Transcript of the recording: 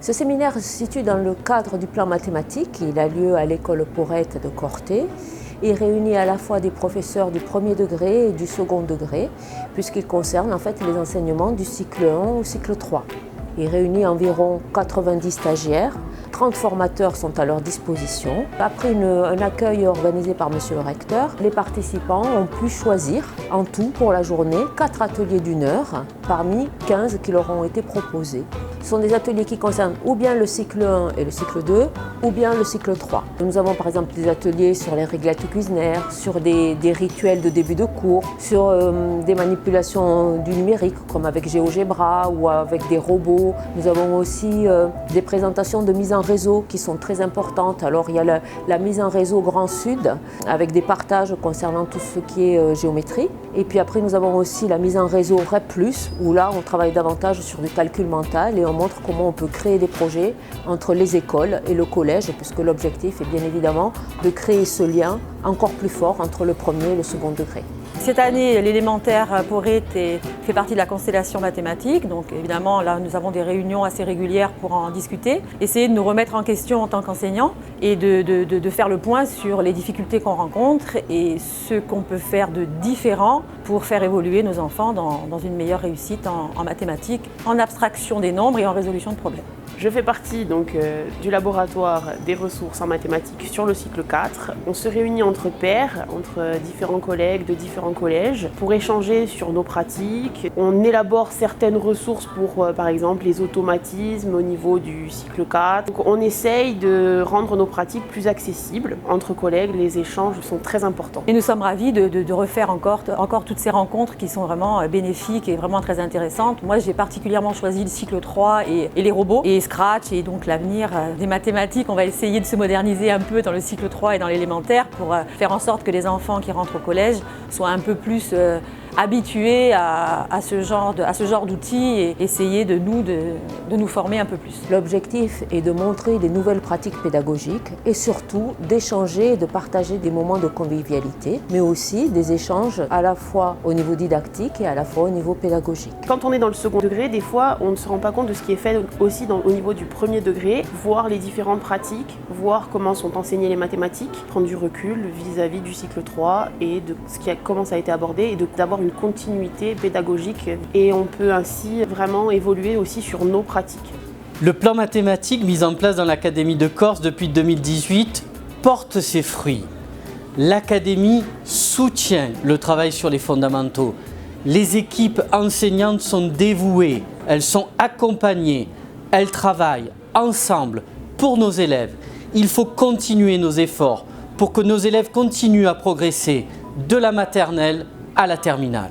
Ce séminaire se situe dans le cadre du plan mathématique. Il a lieu à l'école Porrette de Corté. Il réunit à la fois des professeurs du premier degré et du second degré, puisqu'il concerne en fait les enseignements du cycle 1 au cycle 3. Il réunit environ 90 stagiaires, 30 formateurs sont à leur disposition. Après un accueil organisé par monsieur le recteur, les participants ont pu choisir en tout pour la journée 4 ateliers d'1 heure parmi 15 qui leur ont été proposés. Ce sont des ateliers qui concernent ou bien le cycle 1 et le cycle 2 ou bien le cycle 3. Nous avons par exemple des ateliers sur les réglettes cuisinaires, sur des rituels de début de cours, sur des manipulations du numérique comme avec GeoGebra ou avec des robots. Nous avons aussi des présentations de mise en réseau qui sont très importantes. Alors il y a la mise en réseau Grand Sud avec des partages concernant tout ce qui est géométrie. Et puis après nous avons aussi la mise en réseau REP+, où là on travaille davantage sur du calcul mental et on montre comment on peut créer des projets entre les écoles et le collège, puisque l'objectif est bien évidemment de créer ce lien encore plus fort entre le premier et le second degré. Cette année, l'élémentaire Porrette fait partie de la constellation mathématique. Donc évidemment, là, nous avons des réunions assez régulières pour en discuter. Essayer de nous remettre en question en tant qu'enseignants et de faire le point sur les difficultés qu'on rencontre et ce qu'on peut faire de différent pour faire évoluer nos enfants dans une meilleure réussite en mathématiques, en abstraction des nombres et en résolution de problèmes. Je fais partie donc du laboratoire des ressources en mathématiques sur le cycle 4. On se réunit entre pairs, entre différents collègues de différents collèges pour échanger sur nos pratiques. On élabore certaines ressources pour par exemple les automatismes au niveau du cycle 4. Donc, on essaye de rendre nos pratiques plus accessibles. Entre collègues, les échanges sont très importants. Et nous sommes ravis de refaire encore toutes ces rencontres qui sont vraiment bénéfiques et vraiment très intéressantes. Moi, j'ai particulièrement choisi le cycle 3 et les robots. Et Scratch et donc l'avenir des mathématiques. On va essayer de se moderniser un peu dans le cycle 3 et dans l'élémentaire pour faire en sorte que les enfants qui rentrent au collège soient un peu plus habitués à ce genre d'outils et essayer de nous former un peu plus. L'objectif est de montrer des nouvelles pratiques pédagogiques et surtout d'échanger et de partager des moments de convivialité, mais aussi des échanges à la fois au niveau didactique et à la fois au niveau pédagogique. Quand on est dans le second degré, des fois, on ne se rend pas compte de ce qui est fait aussi au niveau du premier degré, voir les différentes pratiques, voir comment sont enseignées les mathématiques, prendre du recul vis-à-vis du cycle 3 et de comment ça a été abordé et d'avoir une continuité pédagogique et on peut ainsi vraiment évoluer aussi sur nos pratiques. Le plan mathématique mis en place dans l'Académie de Corse depuis 2018 porte ses fruits. L'Académie soutient le travail sur les fondamentaux. Les équipes enseignantes sont dévouées, elles sont accompagnées, elles travaillent ensemble pour nos élèves. Il faut continuer nos efforts pour que nos élèves continuent à progresser de la maternelle à la terminale.